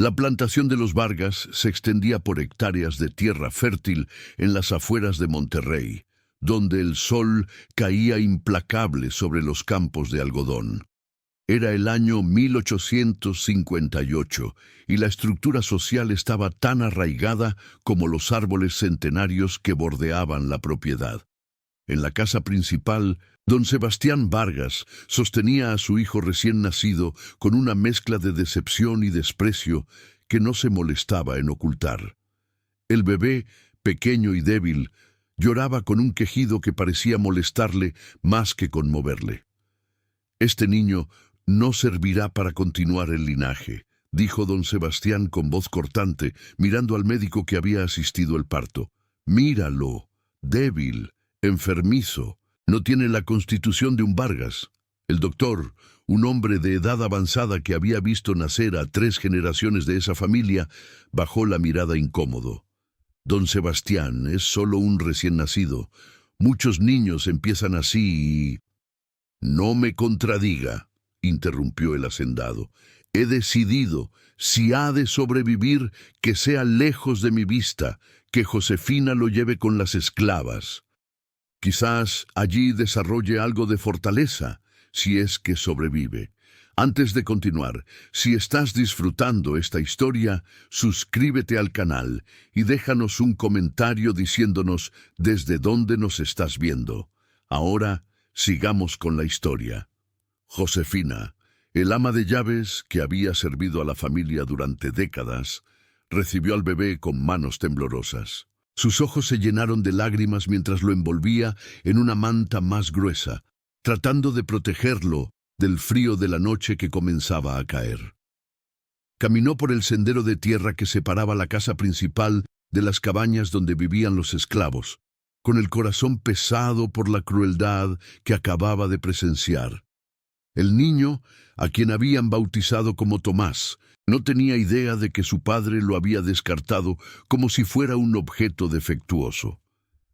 La plantación de los Vargas se extendía por hectáreas de tierra fértil en las afueras de Monterrey, donde el sol caía implacable sobre los campos de algodón. Era el año 1858 y la estructura social estaba tan arraigada como los árboles centenarios que bordeaban la propiedad. En la casa principal, don Sebastián Vargas sostenía a su hijo recién nacido con una mezcla de decepción y desprecio que no se molestaba en ocultar. El bebé, pequeño y débil, lloraba con un quejido que parecía molestarle más que conmoverle. «Este niño no servirá para continuar el linaje», dijo don Sebastián con voz cortante, mirando al médico que había asistido el parto. «Míralo, débil, enfermizo, no tiene la constitución de un Vargas». El doctor, un hombre de edad avanzada que había visto nacer a 3 generaciones de esa familia, bajó la mirada incómodo. «Don Sebastián es solo un recién nacido. Muchos niños empiezan así y...» «No me contradiga», interrumpió el hacendado. «He decidido, si ha de sobrevivir, que sea lejos de mi vista, que Josefina lo lleve con las esclavas. Quizás allí desarrolle algo de fortaleza, si es que sobrevive. Antes de continuar, si estás disfrutando esta historia, suscríbete al canal y déjanos un comentario diciéndonos desde dónde nos estás viendo. Ahora, sigamos con la historia. Josefina, el ama de llaves que había servido a la familia durante décadas, recibió al bebé con manos temblorosas. Sus ojos se llenaron de lágrimas mientras lo envolvía en una manta más gruesa, tratando de protegerlo del frío de la noche que comenzaba a caer. Caminó por el sendero de tierra que separaba la casa principal de las cabañas donde vivían los esclavos, con el corazón pesado por la crueldad que acababa de presenciar. El niño, a quien habían bautizado como Tomás, no tenía idea de que su padre lo había descartado como si fuera un objeto defectuoso.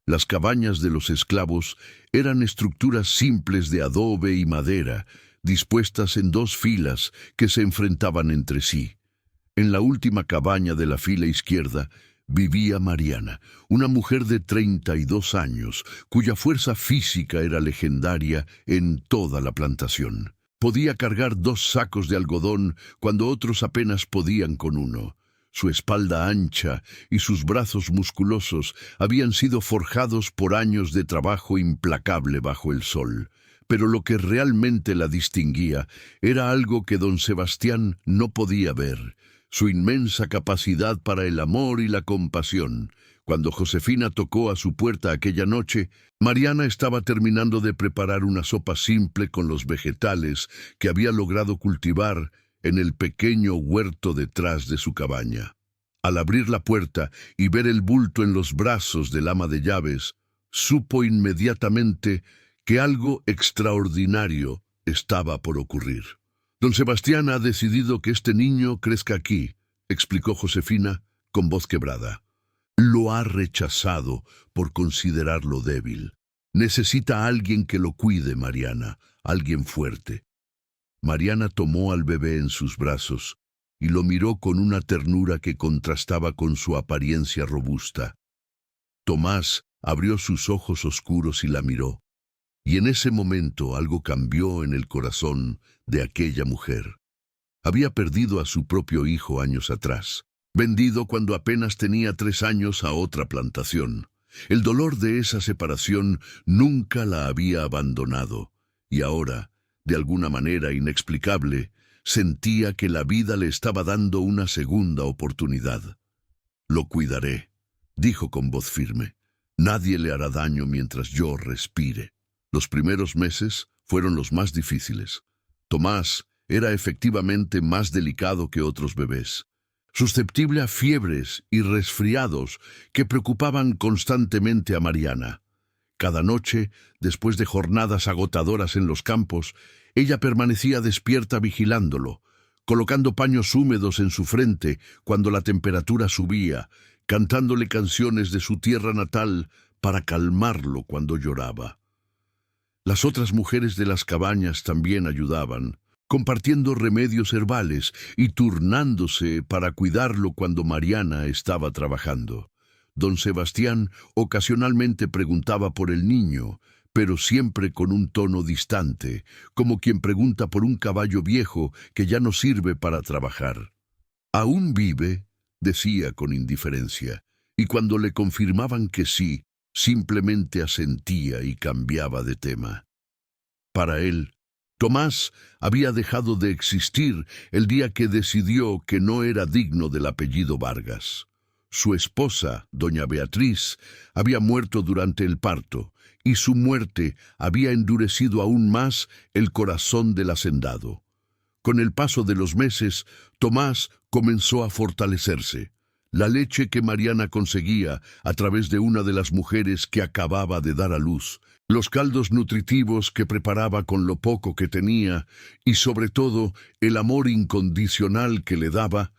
Las cabañas de los esclavos eran estructuras simples de adobe y madera, dispuestas en 2 filas que se enfrentaban entre sí. En la última cabaña de la fila izquierda vivía Mariana, una mujer de 32 años, cuya fuerza física era legendaria en toda la plantación. Podía cargar 2 sacos de algodón cuando otros apenas podían con uno. Su espalda ancha y sus brazos musculosos habían sido forjados por años de trabajo implacable bajo el sol. Pero lo que realmente la distinguía era algo que don Sebastián no podía ver: su inmensa capacidad para el amor y la compasión. Cuando Josefina tocó a su puerta aquella noche, Mariana estaba terminando de preparar una sopa simple con los vegetales que había logrado cultivar en el pequeño huerto detrás de su cabaña. Al abrir la puerta y ver el bulto en los brazos del ama de llaves, supo inmediatamente que algo extraordinario estaba por ocurrir. «Don Sebastián ha decidido que este niño crezca aquí», explicó Josefina con voz quebrada. «Lo ha rechazado por considerarlo débil. Necesita a alguien que lo cuide, Mariana, alguien fuerte». Mariana tomó al bebé en sus brazos y lo miró con una ternura que contrastaba con su apariencia robusta. Tomás abrió sus ojos oscuros y la miró, y en ese momento algo cambió en el corazón de aquella mujer. Había perdido a su propio hijo años atrás, vendido cuando apenas tenía 3 años a otra plantación. El dolor de esa separación nunca la había abandonado, y ahora, de alguna manera inexplicable, sentía que la vida le estaba dando una segunda oportunidad. «Lo cuidaré», dijo con voz firme. «Nadie le hará daño mientras yo respire». Los primeros meses fueron los más difíciles. Tomás era efectivamente más delicado que otros bebés, susceptible a fiebres y resfriados que preocupaban constantemente a Mariana. Cada noche, después de jornadas agotadoras en los campos, ella permanecía despierta vigilándolo, colocando paños húmedos en su frente cuando la temperatura subía, cantándole canciones de su tierra natal para calmarlo cuando lloraba. Las otras mujeres de las cabañas también ayudaban, compartiendo remedios herbales y turnándose para cuidarlo cuando Mariana estaba trabajando. Don Sebastián ocasionalmente preguntaba por el niño, pero siempre con un tono distante, como quien pregunta por un caballo viejo que ya no sirve para trabajar. «¿Aún vive?», decía con indiferencia, y cuando le confirmaban que sí, simplemente asentía y cambiaba de tema. Para él, Tomás había dejado de existir el día que decidió que no era digno del apellido Vargas. Su esposa, doña Beatriz, había muerto durante el parto, y su muerte había endurecido aún más el corazón del hacendado. Con el paso de los meses, Tomás comenzó a fortalecerse. La leche que Mariana conseguía a través de una de las mujeres que acababa de dar a luz, los caldos nutritivos que preparaba con lo poco que tenía y sobre todo el amor incondicional que le daba,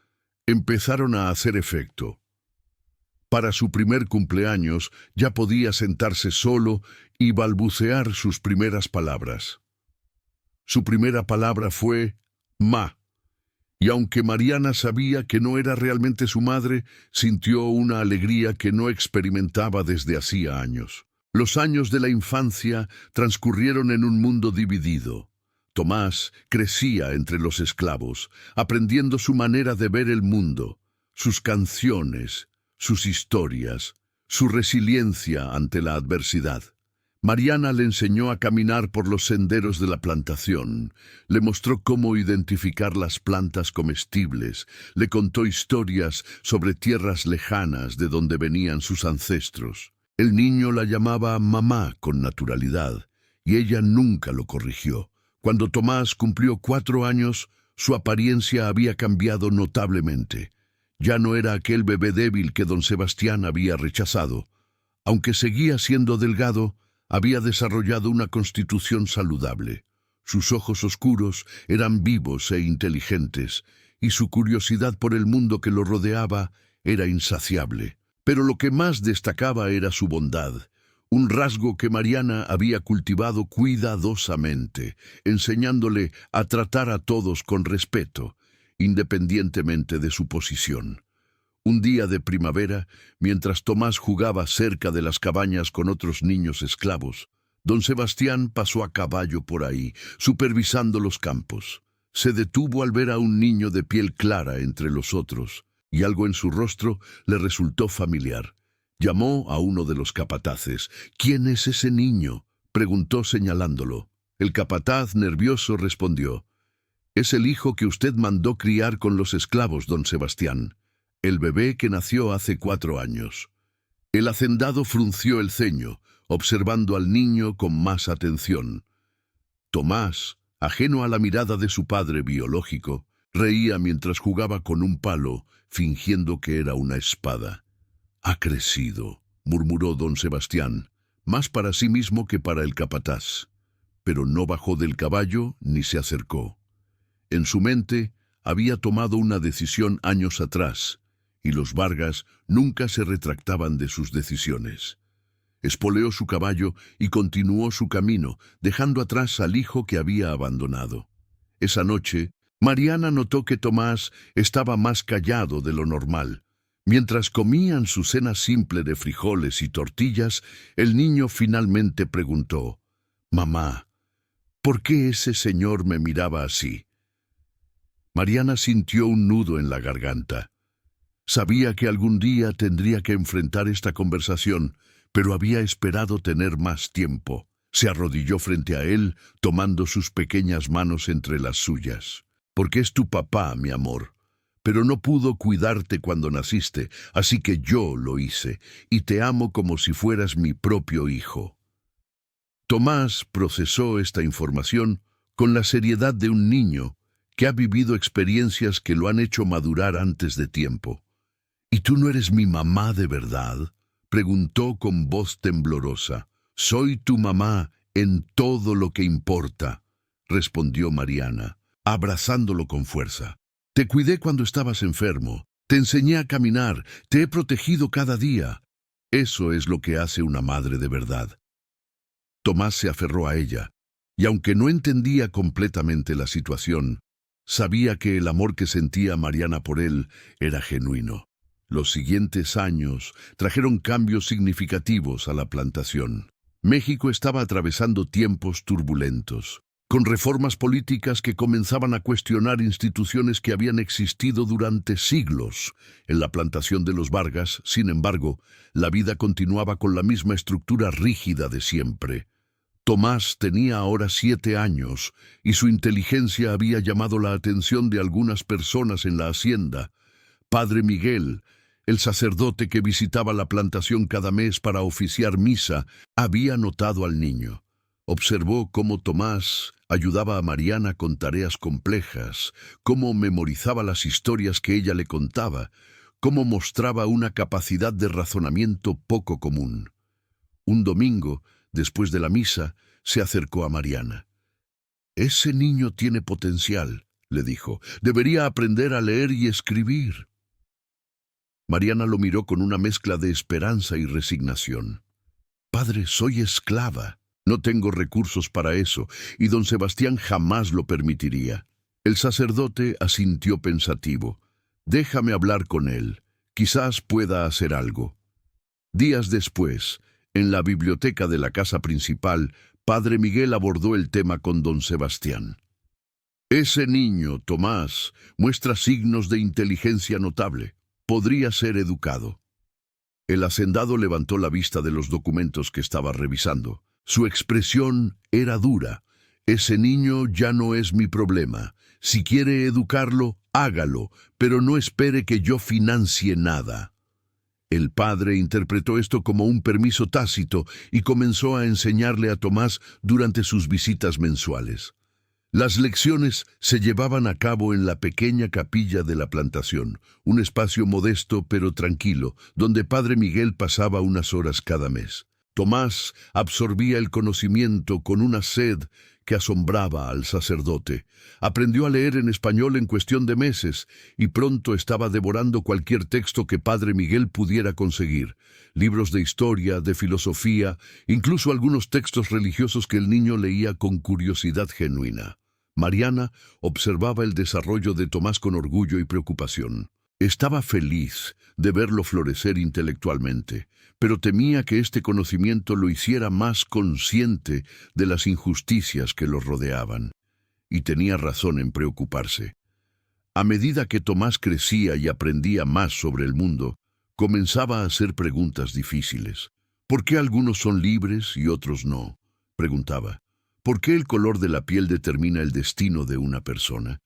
empezaron a hacer efecto. Para su primer cumpleaños ya podía sentarse solo y balbucear sus primeras palabras. Su primera palabra fue «ma». Y aunque Mariana sabía que no era realmente su madre, sintió una alegría que no experimentaba desde hacía años. Los años de la infancia transcurrieron en un mundo dividido. Tomás crecía entre los esclavos, aprendiendo su manera de ver el mundo, sus canciones, sus historias, su resiliencia ante la adversidad. Mariana le enseñó a caminar por los senderos de la plantación, le mostró cómo identificar las plantas comestibles, le contó historias sobre tierras lejanas de donde venían sus ancestros. El niño la llamaba mamá con naturalidad, y ella nunca lo corrigió. Cuando Tomás cumplió 4 años, su apariencia había cambiado notablemente. Ya no era aquel bebé débil que don Sebastián había rechazado. Aunque seguía siendo delgado, había desarrollado una constitución saludable. Sus ojos oscuros eran vivos e inteligentes, y su curiosidad por el mundo que lo rodeaba era insaciable. Pero lo que más destacaba era su bondad, un rasgo que Mariana había cultivado cuidadosamente, enseñándole a tratar a todos con respeto, independientemente de su posición. Un día de primavera, mientras Tomás jugaba cerca de las cabañas con otros niños esclavos, don Sebastián pasó a caballo por ahí, supervisando los campos. Se detuvo al ver a un niño de piel clara entre los otros, y algo en su rostro le resultó familiar. Llamó a uno de los capataces. «¿Quién es ese niño?», preguntó señalándolo. El capataz, nervioso, respondió: «Es el hijo que usted mandó criar con los esclavos, don Sebastián. El bebé que nació hace 4 años». El hacendado frunció el ceño, observando al niño con más atención. Tomás, ajeno a la mirada de su padre biológico, reía mientras jugaba con un palo, fingiendo que era una espada. «Ha crecido», murmuró don Sebastián, más para sí mismo que para el capataz. Pero no bajó del caballo ni se acercó. En su mente había tomado una decisión años atrás, y los Vargas nunca se retractaban de sus decisiones. Espoleó su caballo y continuó su camino, dejando atrás al hijo que había abandonado. Esa noche, Mariana notó que Tomás estaba más callado de lo normal. Mientras comían su cena simple de frijoles y tortillas, el niño finalmente preguntó: «Mamá, ¿por qué ese señor me miraba así?». Mariana sintió un nudo en la garganta. Sabía que algún día tendría que enfrentar esta conversación, pero había esperado tener más tiempo. Se arrodilló frente a él, tomando sus pequeñas manos entre las suyas. «Porque es tu papá, mi amor. Pero no pudo cuidarte cuando naciste, así que yo lo hice, y te amo como si fueras mi propio hijo». Tomás procesó esta información con la seriedad de un niño que ha vivido experiencias que lo han hecho madurar antes de tiempo. «¿Y tú no eres mi mamá de verdad?», preguntó con voz temblorosa. «Soy tu mamá en todo lo que importa», respondió Mariana, abrazándolo con fuerza. «Te cuidé cuando estabas enfermo, te enseñé a caminar, te he protegido cada día. Eso es lo que hace una madre de verdad». Tomás se aferró a ella. Y aunque no entendía completamente la situación, sabía que el amor que sentía Mariana por él era genuino. Los siguientes años trajeron cambios significativos a la plantación. México estaba atravesando tiempos turbulentos, con reformas políticas que comenzaban a cuestionar instituciones que habían existido durante siglos. En la plantación de los Vargas, sin embargo, la vida continuaba con la misma estructura rígida de siempre. Tomás tenía ahora 7 años y su inteligencia había llamado la atención de algunas personas en la hacienda. Padre Miguel, el sacerdote que visitaba la plantación cada mes para oficiar misa, había notado al niño. Observó cómo Tomás ayudaba a Mariana con tareas complejas, cómo memorizaba las historias que ella le contaba, cómo mostraba una capacidad de razonamiento poco común. Un domingo, después de la misa, se acercó a Mariana. «Ese niño tiene potencial», le dijo. «Debería aprender a leer y escribir». Mariana lo miró con una mezcla de esperanza y resignación. «Padre, soy esclava. No tengo recursos para eso, y don Sebastián jamás lo permitiría». El sacerdote asintió pensativo. «Déjame hablar con él. Quizás pueda hacer algo». Días después, en la biblioteca de la casa principal, Padre Miguel abordó el tema con don Sebastián. «Ese niño, Tomás, muestra signos de inteligencia notable. Podría ser educado». El hacendado levantó la vista de los documentos que estaba revisando. Su expresión era dura. «Ese niño ya no es mi problema. Si quiere educarlo, hágalo, pero no espere que yo financie nada». El padre interpretó esto como un permiso tácito y comenzó a enseñarle a Tomás durante sus visitas mensuales. Las lecciones se llevaban a cabo en la pequeña capilla de la plantación, un espacio modesto pero tranquilo, donde Padre Miguel pasaba unas horas cada mes. Tomás absorbía el conocimiento con una sed que asombraba al sacerdote. Aprendió a leer en español en cuestión de meses y pronto estaba devorando cualquier texto que Padre Miguel pudiera conseguir. Libros de historia, de filosofía, incluso algunos textos religiosos que el niño leía con curiosidad genuina. Mariana observaba el desarrollo de Tomás con orgullo y preocupación. Estaba feliz de verlo florecer intelectualmente, pero temía que este conocimiento lo hiciera más consciente de las injusticias que lo rodeaban. Y tenía razón en preocuparse. A medida que Tomás crecía y aprendía más sobre el mundo, comenzaba a hacer preguntas difíciles. ¿Por qué algunos son libres y otros no?, preguntaba. ¿Por qué el color de la piel determina el destino de una persona?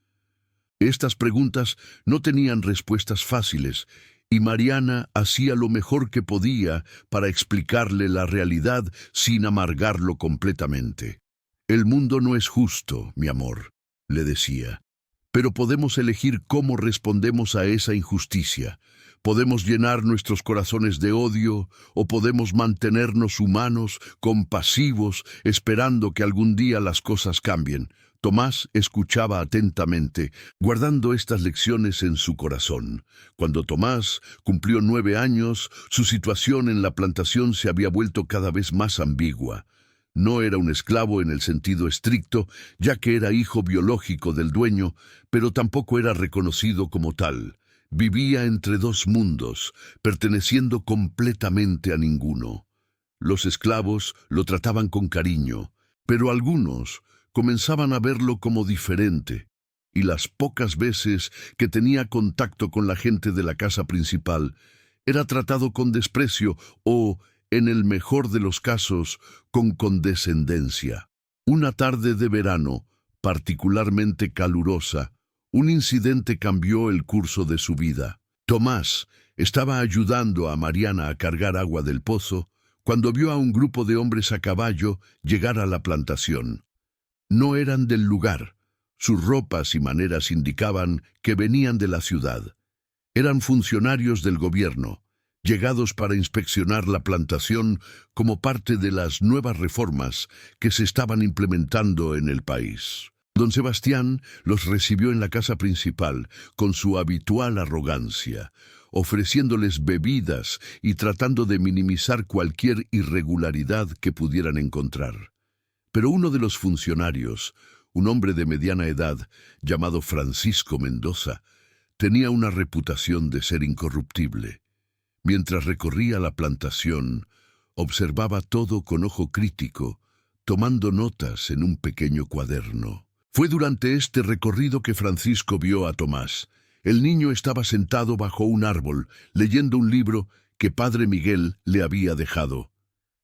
Estas preguntas no tenían respuestas fáciles, y Mariana hacía lo mejor que podía para explicarle la realidad sin amargarlo completamente. «El mundo no es justo, mi amor», le decía, «pero podemos elegir cómo respondemos a esa injusticia. Podemos llenar nuestros corazones de odio o podemos mantenernos humanos, compasivos, esperando que algún día las cosas cambien». Tomás escuchaba atentamente, guardando estas lecciones en su corazón. Cuando Tomás cumplió 9 años, su situación en la plantación se había vuelto cada vez más ambigua. No era un esclavo en el sentido estricto, ya que era hijo biológico del dueño, pero tampoco era reconocido como tal. Vivía entre 2 mundos, perteneciendo completamente a ninguno. Los esclavos lo trataban con cariño, pero algunos comenzaban a verlo como diferente, y las pocas veces que tenía contacto con la gente de la casa principal, era tratado con desprecio o, en el mejor de los casos, con condescendencia. Una tarde de verano, particularmente calurosa, un incidente cambió el curso de su vida. Tomás estaba ayudando a Mariana a cargar agua del pozo cuando vio a un grupo de hombres a caballo llegar a la plantación. No eran del lugar. Sus ropas y maneras indicaban que venían de la ciudad. Eran funcionarios del gobierno, llegados para inspeccionar la plantación como parte de las nuevas reformas que se estaban implementando en el país. Don Sebastián los recibió en la casa principal con su habitual arrogancia, ofreciéndoles bebidas y tratando de minimizar cualquier irregularidad que pudieran encontrar. Pero uno de los funcionarios, un hombre de mediana edad, llamado Francisco Mendoza, tenía una reputación de ser incorruptible. Mientras recorría la plantación, observaba todo con ojo crítico, tomando notas en un pequeño cuaderno. Fue durante este recorrido que Francisco vio a Tomás. El niño estaba sentado bajo un árbol, leyendo un libro que Padre Miguel le había dejado.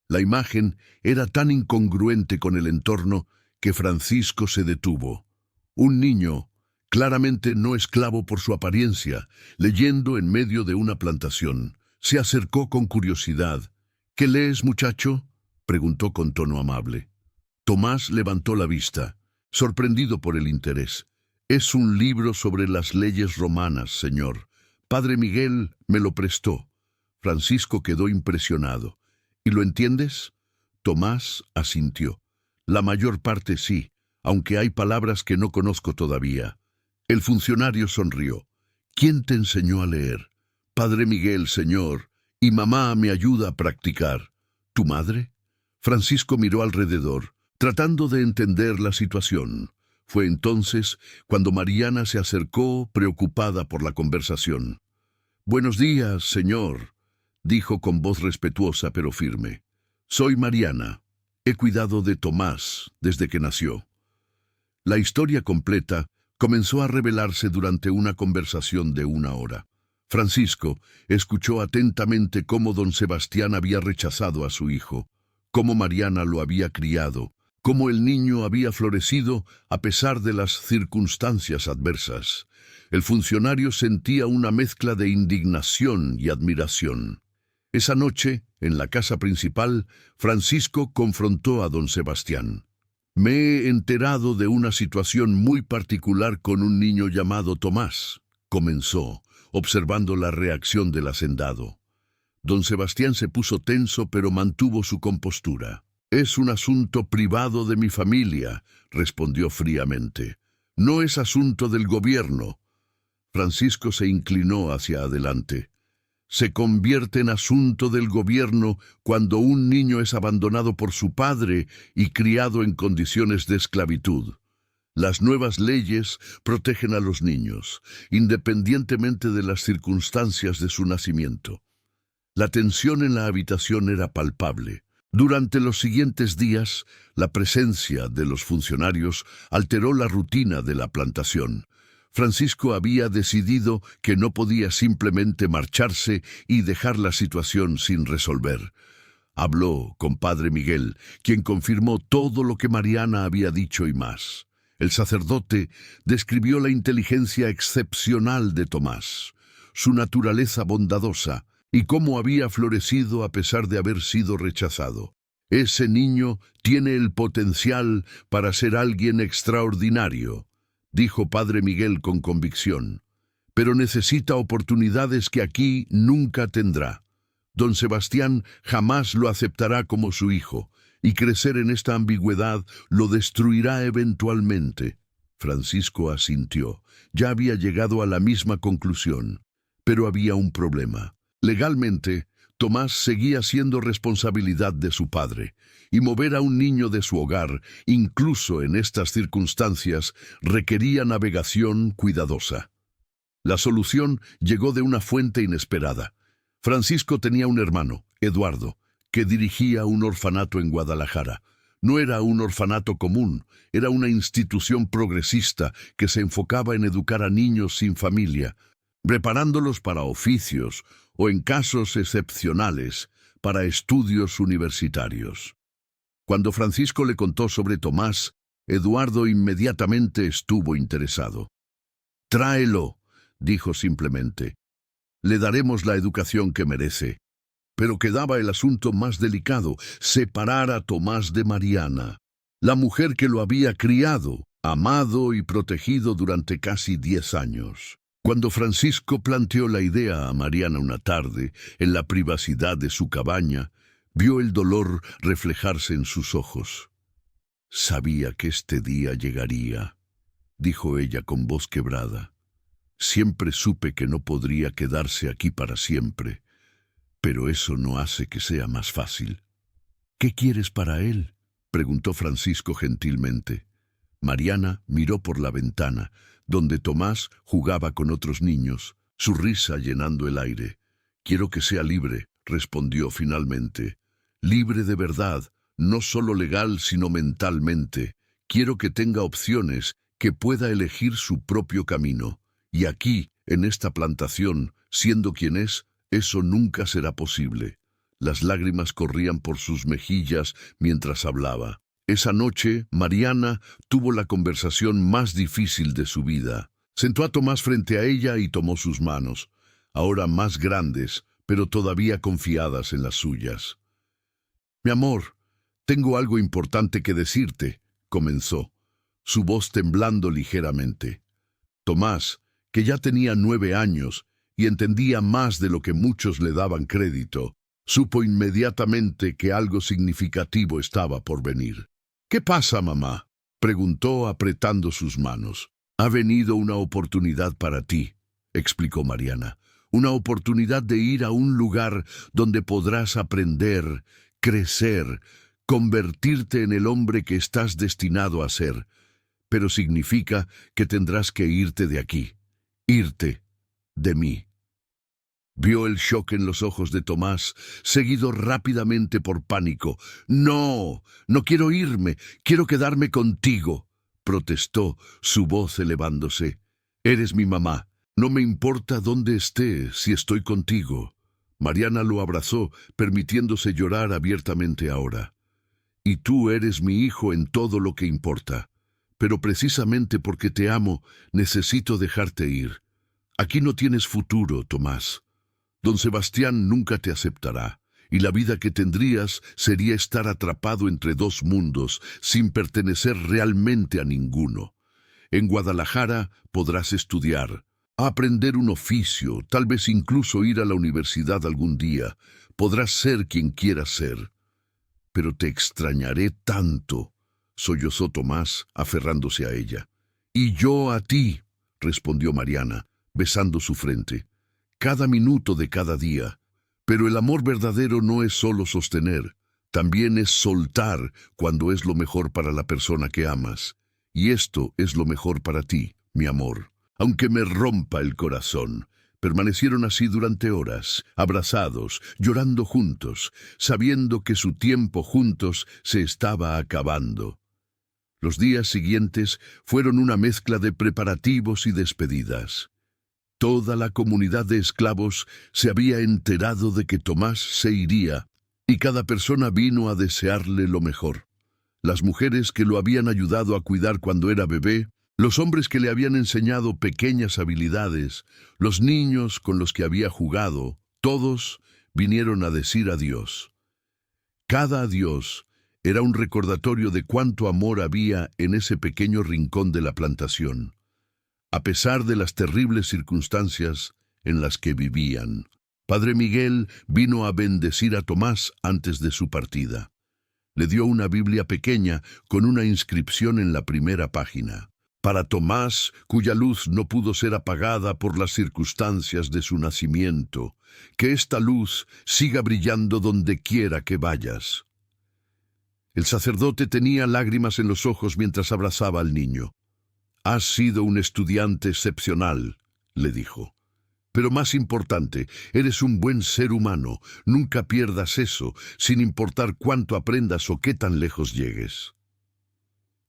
La imagen era tan incongruente con el entorno que Francisco se detuvo. Un niño, claramente no esclavo por su apariencia, leyendo en medio de una plantación, se acercó con curiosidad. «¿Qué lees, muchacho?», preguntó con tono amable. Tomás levantó la vista, sorprendido por el interés. «Es un libro sobre las leyes romanas, señor. Padre Miguel me lo prestó». Francisco quedó impresionado. «¿Y lo entiendes?». Tomás asintió. «La mayor parte sí, aunque hay palabras que no conozco todavía». El funcionario sonrió. «¿Quién te enseñó a leer?». «Padre Miguel, señor, y mamá me ayuda a practicar». «¿Tu madre?». Francisco miró alrededor, tratando de entender la situación. Fue entonces cuando Mariana se acercó, preocupada por la conversación. «Buenos días, señor», dijo con voz respetuosa pero firme. «Soy Mariana. He cuidado de Tomás desde que nació». La historia completa comenzó a revelarse durante una conversación de 1 hora. Francisco escuchó atentamente cómo don Sebastián había rechazado a su hijo, cómo Mariana lo había criado, cómo el niño había florecido a pesar de las circunstancias adversas. El funcionario sentía una mezcla de indignación y admiración. Esa noche, en la casa principal, Francisco confrontó a don Sebastián. «Me he enterado de una situación muy particular con un niño llamado Tomás», comenzó, observando la reacción del hacendado. Don Sebastián se puso tenso pero mantuvo su compostura. «Es un asunto privado de mi familia», respondió fríamente. «No es asunto del gobierno». Francisco se inclinó hacia adelante. «Se convierte en asunto del gobierno cuando un niño es abandonado por su padre y criado en condiciones de esclavitud. Las nuevas leyes protegen a los niños, independientemente de las circunstancias de su nacimiento». La tensión en la habitación era palpable. Durante los siguientes días, la presencia de los funcionarios alteró la rutina de la plantación. Francisco había decidido que no podía simplemente marcharse y dejar la situación sin resolver. Habló con Padre Miguel, quien confirmó todo lo que Mariana había dicho y más. El sacerdote describió la inteligencia excepcional de Tomás, su naturaleza bondadosa y cómo había florecido a pesar de haber sido rechazado. «Ese niño tiene el potencial para ser alguien extraordinario», dijo Padre Miguel con convicción, «pero necesita oportunidades que aquí nunca tendrá. Don Sebastián jamás lo aceptará como su hijo, y crecer en esta ambigüedad lo destruirá eventualmente». Francisco asintió. Ya había llegado a la misma conclusión, pero había un problema. Legalmente, Tomás seguía siendo responsabilidad de su padre, y mover a un niño de su hogar, incluso en estas circunstancias, requería navegación cuidadosa. La solución llegó de una fuente inesperada. Francisco tenía un hermano, Eduardo, que dirigía un orfanato en Guadalajara. No era un orfanato común, era una institución progresista que se enfocaba en educar a niños sin familia, preparándolos para oficios o, en casos excepcionales, para estudios universitarios. Cuando Francisco le contó sobre Tomás, Eduardo inmediatamente estuvo interesado. «Tráelo», dijo simplemente. «Le daremos la educación que merece». Pero quedaba el asunto más delicado: separar a Tomás de Mariana, la mujer que lo había criado, amado y protegido durante casi 10 años. Cuando Francisco planteó la idea a Mariana una tarde, en la privacidad de su cabaña, vio el dolor reflejarse en sus ojos. «Sabía que este día llegaría», dijo ella con voz quebrada. «Siempre supe que no podría quedarse aquí para siempre, pero eso no hace que sea más fácil». «¿Qué quieres para él?», preguntó Francisco gentilmente. Mariana miró por la ventana, donde Tomás jugaba con otros niños, su risa llenando el aire. «Quiero que sea libre», respondió finalmente. «Libre de verdad, no solo legal, sino mentalmente. Quiero que tenga opciones, que pueda elegir su propio camino. Y aquí, en esta plantación, siendo quien es, eso nunca será posible». Las lágrimas corrían por sus mejillas mientras hablaba. Esa noche, Mariana tuvo la conversación más difícil de su vida. Sentó a Tomás frente a ella y tomó sus manos, ahora más grandes, pero todavía confiadas en las suyas. «Mi amor, tengo algo importante que decirte», comenzó, su voz temblando ligeramente. Tomás, que ya tenía 9 años y entendía más de lo que muchos le daban crédito, supo inmediatamente que algo significativo estaba por venir. «¿Qué pasa, mamá?», preguntó apretando sus manos. «Ha venido una oportunidad para ti», explicó Mariana. «Una oportunidad de ir a un lugar donde podrás aprender, crecer, convertirte en el hombre que estás destinado a ser. Pero significa que tendrás que irte de aquí, irte de mí». Vio el shock en los ojos de Tomás, seguido rápidamente por pánico. «No, no quiero irme, quiero quedarme contigo», protestó, su voz elevándose. «Eres mi mamá, no me importa dónde esté si estoy contigo». Mariana lo abrazó, permitiéndose llorar abiertamente ahora. «Y tú eres mi hijo en todo lo que importa. Pero precisamente porque te amo, necesito dejarte ir. Aquí no tienes futuro, Tomás. Don Sebastián nunca te aceptará, y la vida que tendrías sería estar atrapado entre 2 mundos, sin pertenecer realmente a ninguno. En Guadalajara podrás estudiar, aprender un oficio, tal vez incluso ir a la universidad algún día. Podrás ser quien quieras ser. Pero te extrañaré tanto», sollozó Tomás, aferrándose a ella. «Y yo a ti», respondió Mariana, besando su frente. «Cada minuto de cada día. Pero el amor verdadero no es solo sostener, también es soltar cuando es lo mejor para la persona que amas. Y esto es lo mejor para ti, mi amor. Aunque me rompa el corazón». Permanecieron así durante horas, abrazados, llorando juntos, sabiendo que su tiempo juntos se estaba acabando. Los días siguientes fueron una mezcla de preparativos y despedidas. Toda la comunidad de esclavos se había enterado de que Tomás se iría, y cada persona vino a desearle lo mejor. Las mujeres que lo habían ayudado a cuidar cuando era bebé, los hombres que le habían enseñado pequeñas habilidades, los niños con los que había jugado, todos vinieron a decir adiós. Cada adiós era un recordatorio de cuánto amor había en ese pequeño rincón de la plantación, a pesar de las terribles circunstancias en las que vivían. Padre Miguel vino a bendecir a Tomás antes de su partida. Le dio una Biblia pequeña con una inscripción en la primera página. Para Tomás, cuya luz no pudo ser apagada por las circunstancias de su nacimiento, que esta luz siga brillando donde quiera que vayas. El sacerdote tenía lágrimas en los ojos mientras abrazaba al niño. «Has sido un estudiante excepcional», le dijo. «Pero más importante, eres un buen ser humano. Nunca pierdas eso, sin importar cuánto aprendas o qué tan lejos llegues».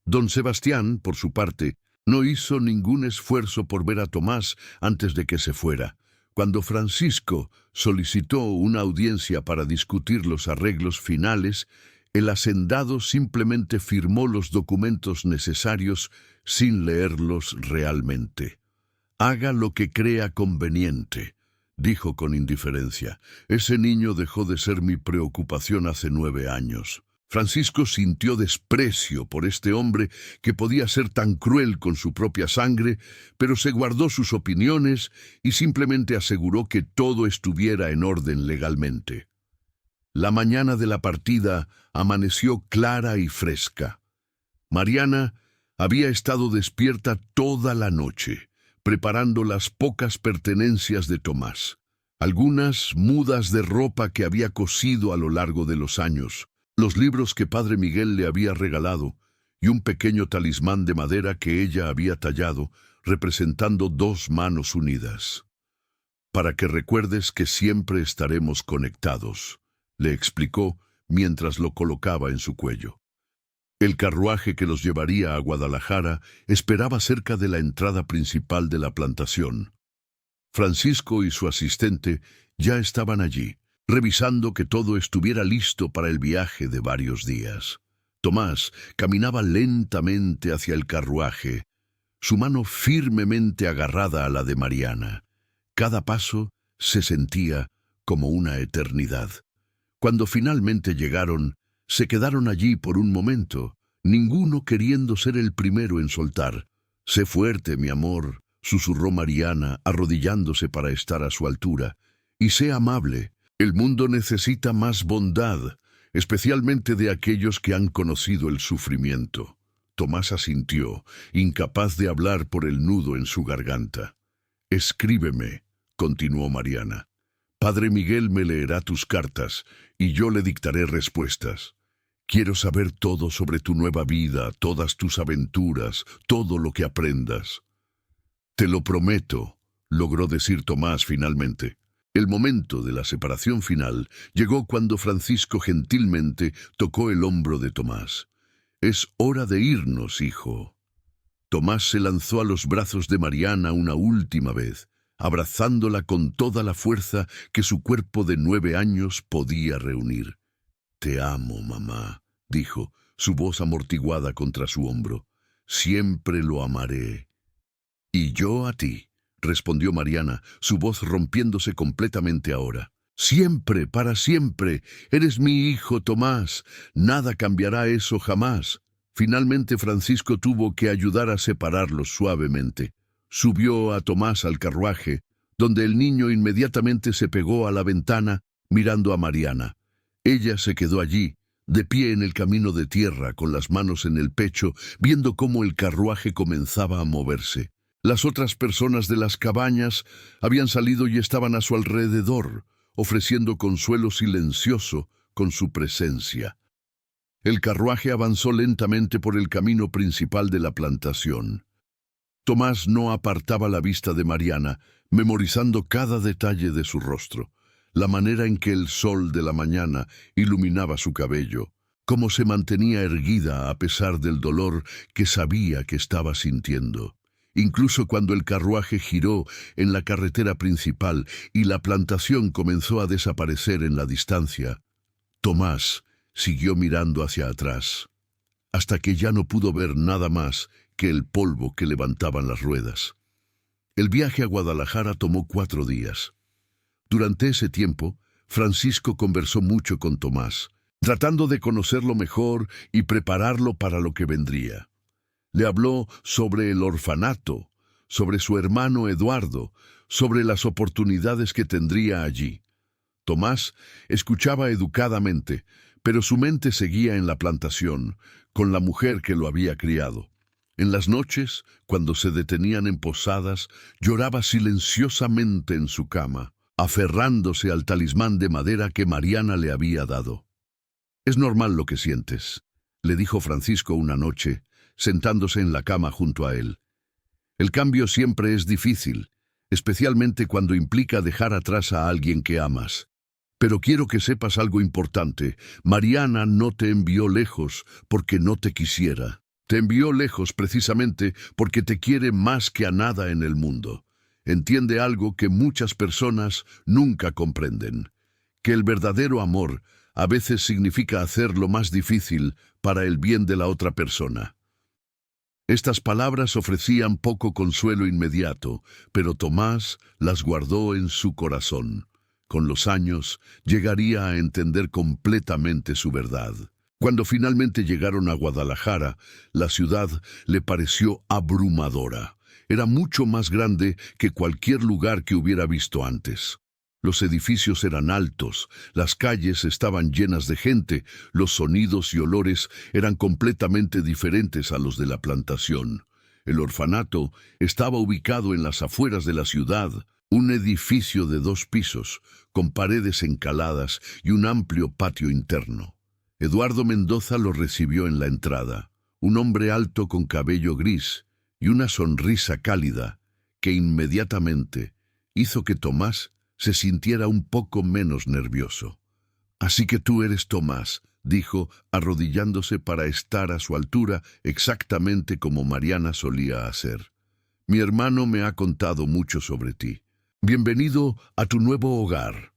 Don Sebastián, por su parte, no hizo ningún esfuerzo por ver a Tomás antes de que se fuera. Cuando Francisco solicitó una audiencia para discutir los arreglos finales, el hacendado simplemente firmó los documentos necesarios sin leerlos realmente. «Haga lo que crea conveniente», dijo con indiferencia. «Ese niño dejó de ser mi preocupación hace 9 años». Francisco sintió desprecio por este hombre que podía ser tan cruel con su propia sangre, pero se guardó sus opiniones y simplemente aseguró que todo estuviera en orden legalmente. La mañana de la partida amaneció clara y fresca. Mariana había estado despierta toda la noche, preparando las pocas pertenencias de Tomás, algunas mudas de ropa que había cosido a lo largo de los años, los libros que Padre Miguel le había regalado y un pequeño talismán de madera que ella había tallado, representando dos manos unidas. Para que recuerdes que siempre estaremos conectados, le explicó mientras lo colocaba en su cuello. El carruaje que los llevaría a Guadalajara esperaba cerca de la entrada principal de la plantación. Francisco y su asistente ya estaban allí, revisando que todo estuviera listo para el viaje de varios días. Tomás caminaba lentamente hacia el carruaje, su mano firmemente agarrada a la de Mariana. Cada paso se sentía como una eternidad. Cuando finalmente llegaron, se quedaron allí por un momento, ninguno queriendo ser el primero en soltar. «Sé fuerte, mi amor», susurró Mariana, arrodillándose para estar a su altura. «Y sé amable. El mundo necesita más bondad, especialmente de aquellos que han conocido el sufrimiento». Tomás asintió, incapaz de hablar por el nudo en su garganta. «Escríbeme», continuó Mariana. «Padre Miguel me leerá tus cartas y yo le dictaré respuestas. Quiero saber todo sobre tu nueva vida, todas tus aventuras, todo lo que aprendas». «Te lo prometo», logró decir Tomás finalmente. El momento de la separación final llegó cuando Francisco gentilmente tocó el hombro de Tomás. «Es hora de irnos, hijo». Tomás se lanzó a los brazos de Mariana una última vez, abrazándola con toda la fuerza que su cuerpo de 9 años podía reunir. «Te amo, mamá», dijo, su voz amortiguada contra su hombro. «Siempre lo amaré». «Y yo a ti», respondió Mariana, su voz rompiéndose completamente ahora. «Siempre, para siempre. Eres mi hijo, Tomás. Nada cambiará eso jamás». Finalmente Francisco tuvo que ayudar a separarlos suavemente. Subió a Tomás al carruaje, donde el niño inmediatamente se pegó a la ventana, mirando a Mariana. Ella se quedó allí, de pie en el camino de tierra, con las manos en el pecho, viendo cómo el carruaje comenzaba a moverse. Las otras personas de las cabañas habían salido y estaban a su alrededor, ofreciendo consuelo silencioso con su presencia. El carruaje avanzó lentamente por el camino principal de la plantación. Tomás no apartaba la vista de Mariana, memorizando cada detalle de su rostro, la manera en que el sol de la mañana iluminaba su cabello, cómo se mantenía erguida a pesar del dolor que sabía que estaba sintiendo. Incluso cuando el carruaje giró en la carretera principal y la plantación comenzó a desaparecer en la distancia, Tomás siguió mirando hacia atrás, hasta que ya no pudo ver nada más que el polvo que levantaban las ruedas. El viaje a Guadalajara tomó 4 días. Durante ese tiempo, Francisco conversó mucho con Tomás, tratando de conocerlo mejor y prepararlo para lo que vendría. Le habló sobre el orfanato, sobre su hermano Eduardo, sobre las oportunidades que tendría allí. Tomás escuchaba educadamente, pero su mente seguía en la plantación, con la mujer que lo había criado. En las noches, cuando se detenían en posadas, lloraba silenciosamente en su cama, aferrándose al talismán de madera que Mariana le había dado. «Es normal lo que sientes», le dijo Francisco una noche, sentándose en la cama junto a él. «El cambio siempre es difícil, especialmente cuando implica dejar atrás a alguien que amas. Pero quiero que sepas algo importante. Mariana no te envió lejos porque no te quisiera. Te envió lejos precisamente porque te quiere más que a nada en el mundo. Entiende algo que muchas personas nunca comprenden, que el verdadero amor a veces significa hacer lo más difícil para el bien de la otra persona». Estas palabras ofrecían poco consuelo inmediato, pero Tomás las guardó en su corazón. Con los años, llegaría a entender completamente su verdad. Cuando finalmente llegaron a Guadalajara, la ciudad le pareció abrumadora. Era mucho más grande que cualquier lugar que hubiera visto antes. Los edificios eran altos, las calles estaban llenas de gente, los sonidos y olores eran completamente diferentes a los de la plantación. El orfanato estaba ubicado en las afueras de la ciudad, un edificio de 2 pisos, con paredes encaladas y un amplio patio interno. Eduardo Mendoza lo recibió en la entrada, un hombre alto con cabello gris y una sonrisa cálida que inmediatamente hizo que Tomás se sintiera un poco menos nervioso. «Así que tú eres Tomás», dijo, arrodillándose para estar a su altura exactamente como Mariana solía hacer. «Mi hermano me ha contado mucho sobre ti. Bienvenido a tu nuevo hogar».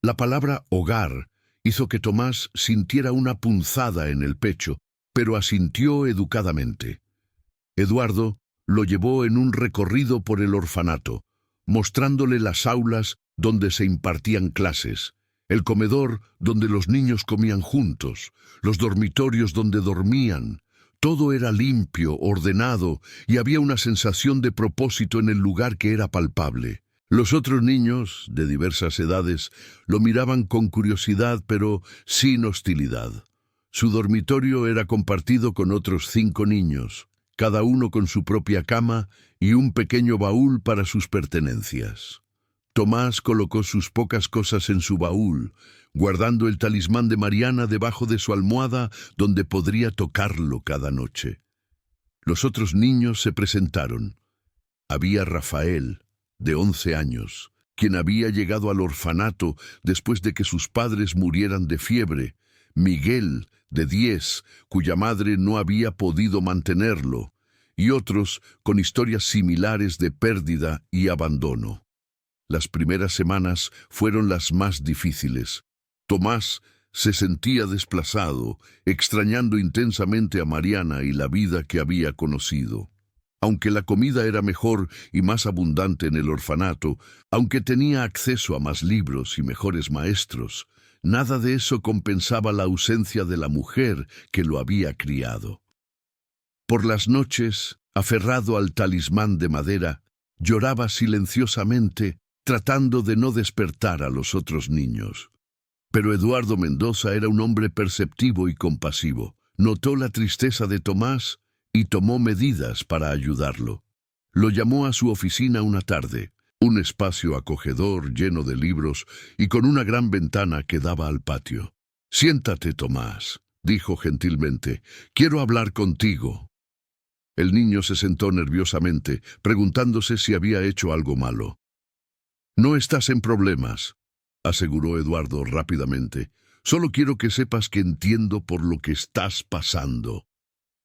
La palabra hogar hizo que Tomás sintiera una punzada en el pecho, pero asintió educadamente. Eduardo lo llevó en un recorrido por el orfanato, mostrándole las aulas donde se impartían clases, el comedor donde los niños comían juntos, los dormitorios donde dormían. Todo era limpio, ordenado, y había una sensación de propósito en el lugar que era palpable. Los otros niños, de diversas edades, lo miraban con curiosidad, pero sin hostilidad. Su dormitorio era compartido con otros 5 niños, cada uno con su propia cama y un pequeño baúl para sus pertenencias. Tomás colocó sus pocas cosas en su baúl, guardando el talismán de Mariana debajo de su almohada donde podría tocarlo cada noche. Los otros niños se presentaron. Había Rafael, de 11 años, quien había llegado al orfanato después de que sus padres murieran de fiebre, Miguel, de 10, cuya madre no había podido mantenerlo, y otros con historias similares de pérdida y abandono. Las primeras semanas fueron las más difíciles. Tomás se sentía desplazado, extrañando intensamente a Mariana y la vida que había conocido. Aunque la comida era mejor y más abundante en el orfanato, aunque tenía acceso a más libros y mejores maestros, nada de eso compensaba la ausencia de la mujer que lo había criado. Por las noches, aferrado al talismán de madera, lloraba silenciosamente, tratando de no despertar a los otros niños. Pero Eduardo Mendoza era un hombre perceptivo y compasivo. Notó la tristeza de Tomás y tomó medidas para ayudarlo. Lo llamó a su oficina una tarde, un espacio acogedor lleno de libros y con una gran ventana que daba al patio. «Siéntate, Tomás», dijo gentilmente. «Quiero hablar contigo». El niño se sentó nerviosamente, preguntándose si había hecho algo malo. «No estás en problemas», aseguró Eduardo rápidamente. «Solo quiero que sepas que entiendo por lo que estás pasando».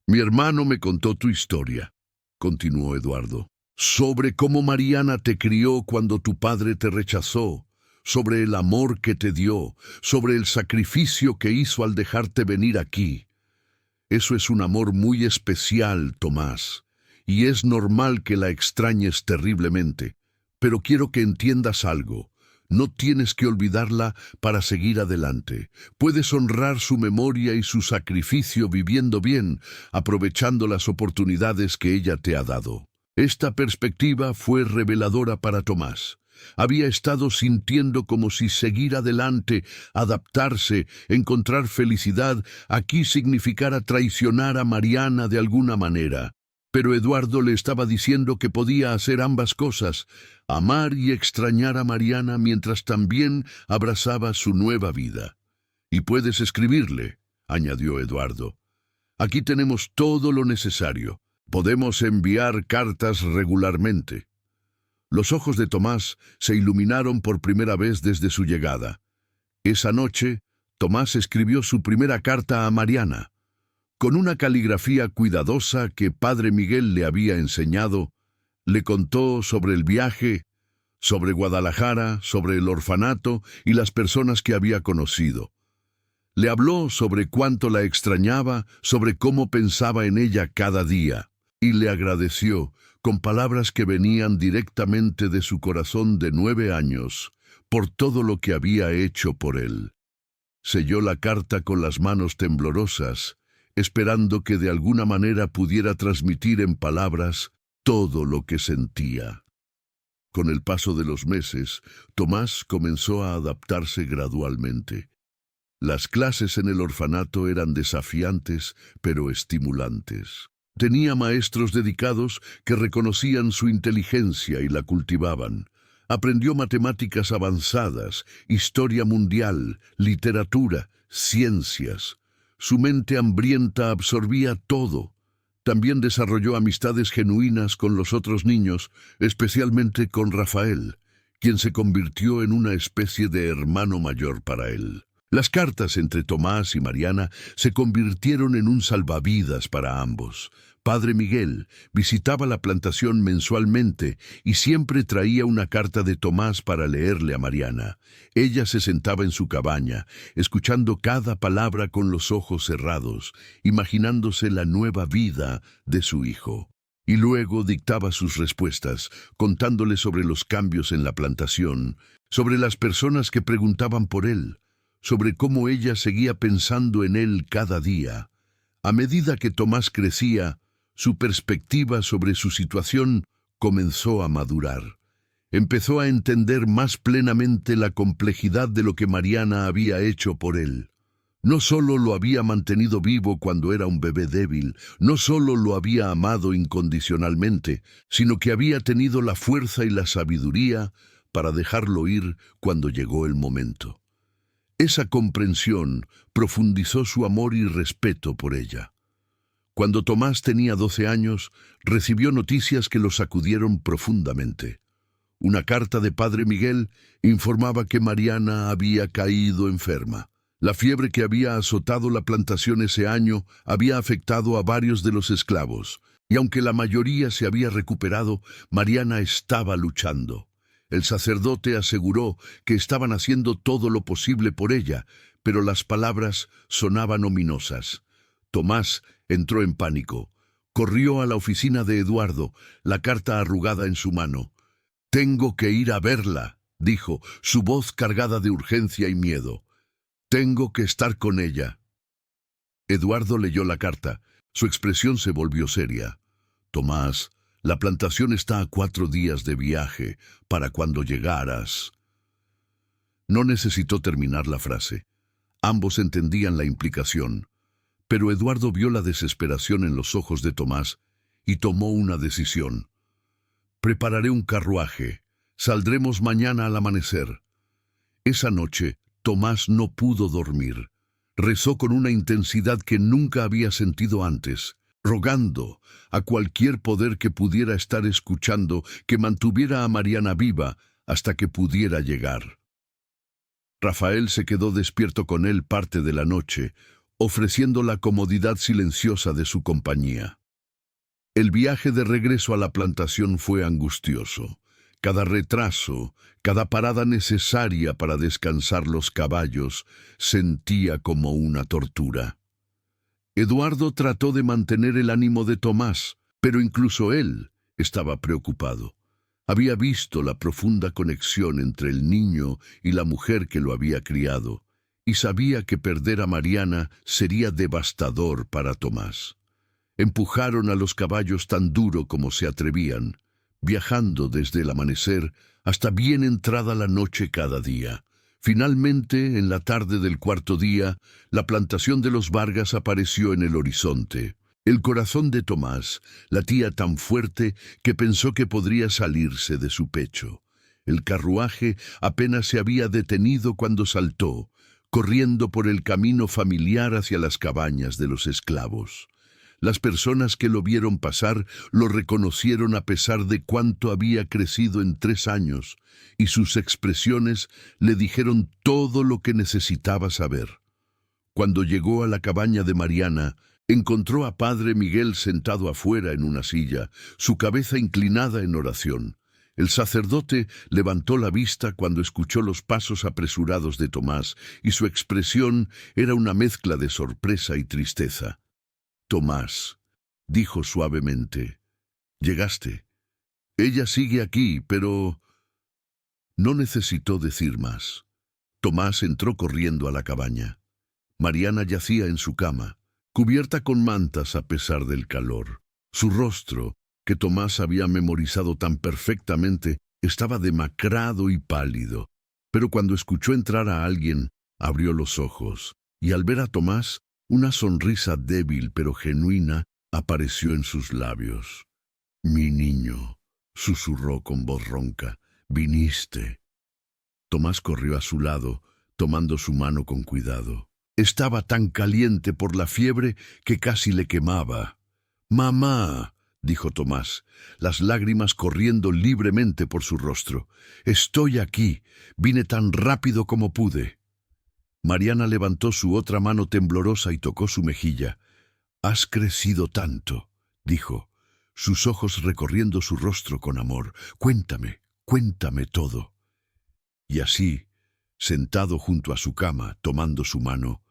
«Mi hermano me contó tu historia», continuó Eduardo, «sobre cómo Mariana te crió cuando tu padre te rechazó, sobre el amor que te dio, sobre el sacrificio que hizo al dejarte venir aquí. Eso es un amor muy especial, Tomás, y es normal que la extrañes terriblemente. Pero quiero que entiendas algo. No tienes que olvidarla para seguir adelante. Puedes honrar su memoria y su sacrificio viviendo bien, aprovechando las oportunidades que ella te ha dado». Esta perspectiva fue reveladora para Tomás. Había estado sintiendo como si seguir adelante, adaptarse, encontrar felicidad, aquí significara traicionar a Mariana de alguna manera. Pero Eduardo le estaba diciendo que podía hacer ambas cosas, amar y extrañar a Mariana mientras también abrazaba su nueva vida. «Y puedes escribirle», añadió Eduardo. «Aquí tenemos todo lo necesario. Podemos enviar cartas regularmente». Los ojos de Tomás se iluminaron por primera vez desde su llegada. Esa noche, Tomás escribió su primera carta a Mariana. Con una caligrafía cuidadosa que Padre Miguel le había enseñado, le contó sobre el viaje, sobre Guadalajara, sobre el orfanato y las personas que había conocido. Le habló sobre cuánto la extrañaba, sobre cómo pensaba en ella cada día, y le agradeció, con palabras que venían directamente de su corazón de 9 años, por todo lo que había hecho por él. Selló la carta con las manos temblorosas, esperando que de alguna manera pudiera transmitir en palabras todo lo que sentía. Con el paso de los meses, Tomás comenzó a adaptarse gradualmente. Las clases en el orfanato eran desafiantes, pero estimulantes. Tenía maestros dedicados que reconocían su inteligencia y la cultivaban. Aprendió matemáticas avanzadas, historia mundial, literatura, ciencias. Su mente hambrienta absorbía todo. También desarrolló amistades genuinas con los otros niños, especialmente con Rafael, quien se convirtió en una especie de hermano mayor para él. Las cartas entre Tomás y Mariana se convirtieron en un salvavidas para ambos. Padre Miguel visitaba la plantación mensualmente y siempre traía una carta de Tomás para leerle a Mariana. Ella se sentaba en su cabaña, escuchando cada palabra con los ojos cerrados, imaginándose la nueva vida de su hijo. Y luego dictaba sus respuestas, contándole sobre los cambios en la plantación, sobre las personas que preguntaban por él, sobre cómo ella seguía pensando en él cada día. A medida que Tomás crecía, su perspectiva sobre su situación comenzó a madurar. Empezó a entender más plenamente la complejidad de lo que Mariana había hecho por él. No solo lo había mantenido vivo cuando era un bebé débil, no solo lo había amado incondicionalmente, sino que había tenido la fuerza y la sabiduría para dejarlo ir cuando llegó el momento. Esa comprensión profundizó su amor y respeto por ella. Cuando Tomás tenía 12 años, recibió noticias que lo sacudieron profundamente. Una carta de Padre Miguel informaba que Mariana había caído enferma. La fiebre que había azotado la plantación ese año había afectado a varios de los esclavos, y aunque la mayoría se había recuperado, Mariana estaba luchando. El sacerdote aseguró que estaban haciendo todo lo posible por ella, pero las palabras sonaban ominosas. Tomás entró en pánico. Corrió a la oficina de Eduardo, la carta arrugada en su mano. «Tengo que ir a verla», dijo, su voz cargada de urgencia y miedo. «Tengo que estar con ella». Eduardo leyó la carta. Su expresión se volvió seria. «Tomás, la plantación está a 4 días de viaje para cuando llegaras». No necesitó terminar la frase. Ambos entendían la implicación. Pero Eduardo vio la desesperación en los ojos de Tomás y tomó una decisión. «Prepararé un carruaje. Saldremos mañana al amanecer». Esa noche, Tomás no pudo dormir. Rezó con una intensidad que nunca había sentido antes, rogando a cualquier poder que pudiera estar escuchando que mantuviera a Mariana viva hasta que pudiera llegar. Rafael se quedó despierto con él parte de la noche, ofreciendo la comodidad silenciosa de su compañía. El viaje de regreso a la plantación fue angustioso. Cada retraso, cada parada necesaria para descansar los caballos, sentía como una tortura. Eduardo trató de mantener el ánimo de Tomás, pero incluso él estaba preocupado. Había visto la profunda conexión entre el niño y la mujer que lo había criado, y sabía que perder a Mariana sería devastador para Tomás. Empujaron a los caballos tan duro como se atrevían, viajando desde el amanecer hasta bien entrada la noche cada día. Finalmente, en la tarde del 4.º día, la plantación de los Vargas apareció en el horizonte. El corazón de Tomás latía tan fuerte que pensó que podría salirse de su pecho. El carruaje apenas se había detenido cuando saltó, corriendo por el camino familiar hacia las cabañas de los esclavos. Las personas que lo vieron pasar lo reconocieron a pesar de cuánto había crecido en 3 años, y sus expresiones le dijeron todo lo que necesitaba saber. Cuando llegó a la cabaña de Mariana, encontró a Padre Miguel sentado afuera en una silla, su cabeza inclinada en oración. El sacerdote levantó la vista cuando escuchó los pasos apresurados de Tomás, y su expresión era una mezcla de sorpresa y tristeza. «Tomás», dijo suavemente, «llegaste. Ella sigue aquí, pero...». No necesitó decir más. Tomás entró corriendo a la cabaña. Mariana yacía en su cama, cubierta con mantas a pesar del calor. Su rostro, que Tomás había memorizado tan perfectamente, estaba demacrado y pálido. Pero cuando escuchó entrar a alguien, abrió los ojos, y al ver a Tomás, una sonrisa débil pero genuina apareció en sus labios. «Mi niño», susurró con voz ronca, Viniste. Tomás corrió a su lado, tomando su mano con cuidado. Estaba tan caliente por la fiebre que casi le quemaba. «Mamá», dijo Tomás, las lágrimas corriendo libremente por su rostro. «Estoy aquí. Vine tan rápido como pude». Mariana levantó su otra mano temblorosa y tocó su mejilla. «Has crecido tanto», dijo, sus ojos recorriendo su rostro con amor. «Cuéntame, cuéntame todo». Y así, sentado junto a su cama, tomando su mano,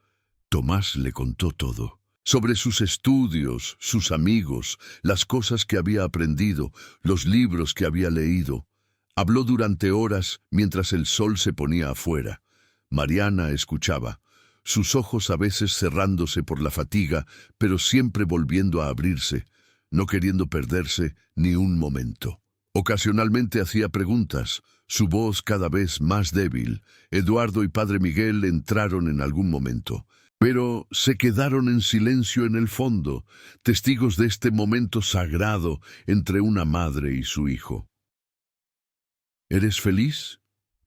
Tomás le contó todo. Sobre sus estudios, sus amigos, las cosas que había aprendido, los libros que había leído. Habló durante horas mientras el sol se ponía afuera. Mariana escuchaba, sus ojos a veces cerrándose por la fatiga, pero siempre volviendo a abrirse, no queriendo perderse ni un momento. Ocasionalmente hacía preguntas, su voz cada vez más débil. Eduardo y Padre Miguel entraron en algún momento, pero se quedaron en silencio en el fondo, testigos de este momento sagrado entre una madre y su hijo. ¿Eres feliz?,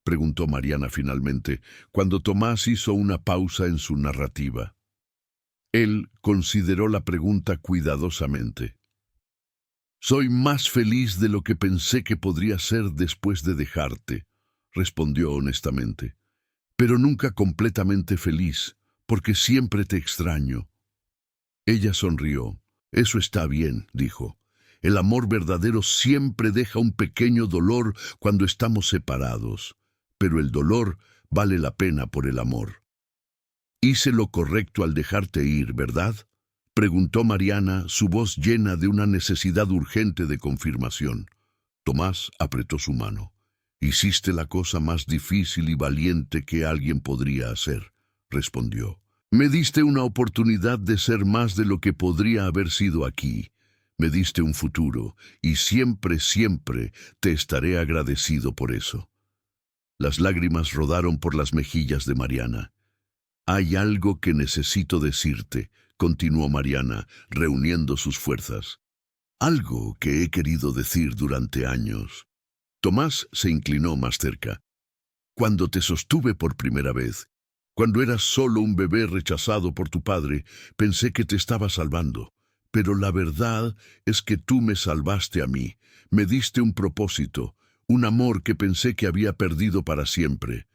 preguntó Mariana finalmente, cuando Tomás hizo una pausa en su narrativa. Él consideró la pregunta cuidadosamente. «Soy más feliz de lo que pensé que podría ser después de dejarte», respondió honestamente. «Pero nunca completamente feliz, porque siempre te extraño». Ella sonrió. «Eso está bien», dijo. «El amor verdadero siempre deja un pequeño dolor cuando estamos separados, pero el dolor vale la pena por el amor». «Hice lo correcto al dejarte ir, ¿verdad?», preguntó Mariana, su voz llena de una necesidad urgente de confirmación. Tomás apretó su mano. «Hiciste la cosa más difícil y valiente que alguien podría hacer», respondió. «Me diste una oportunidad de ser más de lo que podría haber sido aquí. Me diste un futuro, y siempre, siempre te estaré agradecido por eso». Las lágrimas rodaron por las mejillas de Mariana. «Hay algo que necesito decirte», continuó Mariana, reuniendo sus fuerzas. «Algo que he querido decir durante años». Tomás se inclinó más cerca. «Cuando te sostuve por primera vez, cuando eras solo un bebé rechazado por tu padre, pensé que te estaba salvando. Pero la verdad es que tú me salvaste a mí, me diste un propósito, un amor que pensé que había perdido para siempre.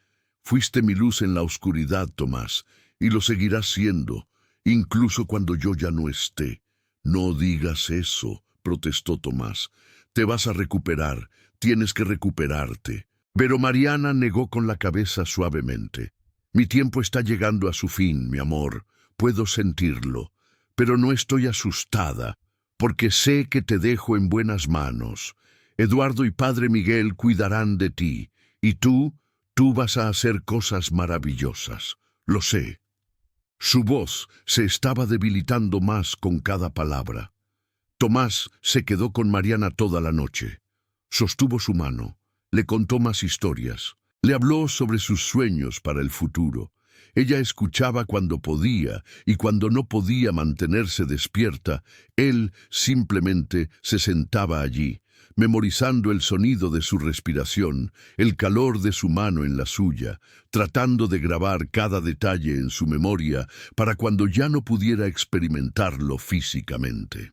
Fuiste mi luz en la oscuridad, Tomás, y lo seguirás siendo, incluso cuando yo ya no esté». «No digas eso», protestó Tomás. «Te vas a recuperar, tienes que recuperarte». Pero Mariana negó con la cabeza suavemente. «Mi tiempo está llegando a su fin, mi amor, puedo sentirlo, pero no estoy asustada, porque sé que te dejo en buenas manos. Eduardo y Padre Miguel cuidarán de ti, y tú vas a hacer cosas maravillosas, lo sé». Su voz se estaba debilitando más con cada palabra. Tomás se quedó con Mariana toda la noche. Sostuvo su mano, le contó más historias, le habló sobre sus sueños para el futuro. Ella escuchaba cuando podía, y cuando no podía mantenerse despierta, él simplemente se sentaba allí, memorizando el sonido de su respiración, el calor de su mano en la suya, tratando de grabar cada detalle en su memoria para cuando ya no pudiera experimentarlo físicamente.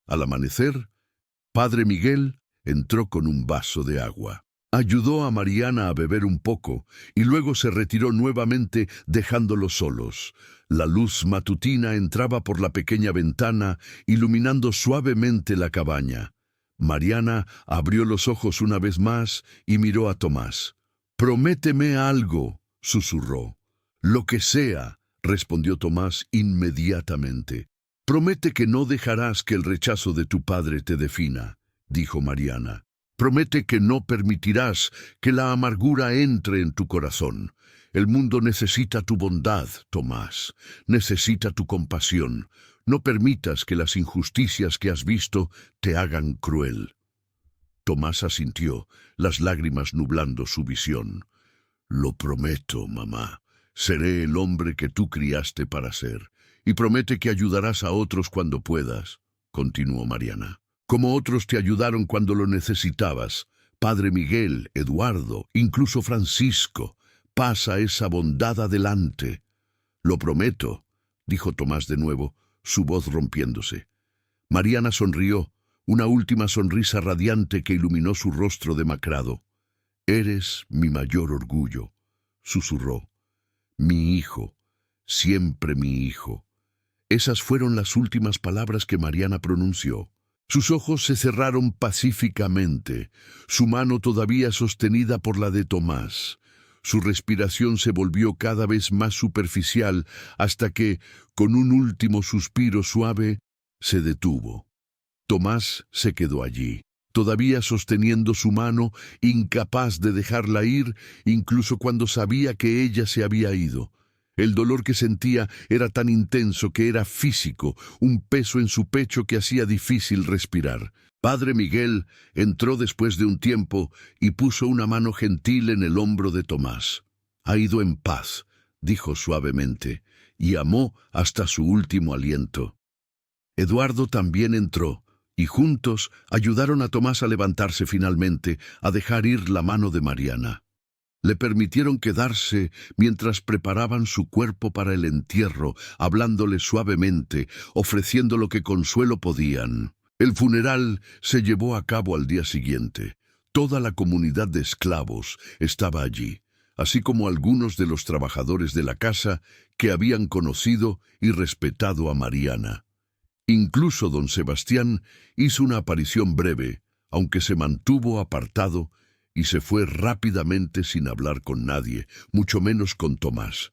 Al amanecer, Padre Miguel entró con un vaso de agua. Ayudó a Mariana a beber un poco y luego se retiró nuevamente dejándolos solos. La luz matutina entraba por la pequeña ventana, iluminando suavemente la cabaña. Mariana abrió los ojos una vez más y miró a Tomás. «Prométeme algo», susurró. «Lo que sea», respondió Tomás inmediatamente. «Promete que no dejarás que el rechazo de tu padre te defina», dijo Mariana. «Promete que no permitirás que la amargura entre en tu corazón. El mundo necesita tu bondad, Tomás. Necesita tu compasión. No permitas que las injusticias que has visto te hagan cruel». Tomás asintió, las lágrimas nublando su visión. «Lo prometo, mamá. Seré el hombre que tú criaste para ser. Y promete que ayudarás a otros cuando puedas», continuó Mariana. «Como otros te ayudaron cuando lo necesitabas. Padre Miguel, Eduardo, incluso Francisco, pasa esa bondad adelante. Lo prometo, dijo Tomás de nuevo, su voz rompiéndose. Mariana sonrió, una última sonrisa radiante que iluminó su rostro demacrado. Eres mi mayor orgullo, susurró. Mi hijo, siempre mi hijo. Esas fueron las últimas palabras que Mariana pronunció. Sus ojos se cerraron pacíficamente, su mano todavía sostenida por la de Tomás. Su respiración se volvió cada vez más superficial hasta que, con un último suspiro suave, se detuvo. Tomás se quedó allí, todavía sosteniendo su mano, incapaz de dejarla ir, incluso cuando sabía que ella se había ido. El dolor que sentía era tan intenso que era físico, un peso en su pecho que hacía difícil respirar. Padre Miguel entró después de un tiempo y puso una mano gentil en el hombro de Tomás. «Ha ido en paz», dijo suavemente, y amó hasta su último aliento. Eduardo también entró, y juntos ayudaron a Tomás a levantarse finalmente, a dejar ir la mano de Mariana. Le permitieron quedarse mientras preparaban su cuerpo para el entierro, hablándole suavemente, ofreciendo lo que consuelo podían. El funeral se llevó a cabo al día siguiente. Toda la comunidad de esclavos estaba allí, así como algunos de los trabajadores de la casa que habían conocido y respetado a Mariana. Incluso don Sebastián hizo una aparición breve, aunque se mantuvo apartado, y se fue rápidamente sin hablar con nadie, mucho menos con Tomás.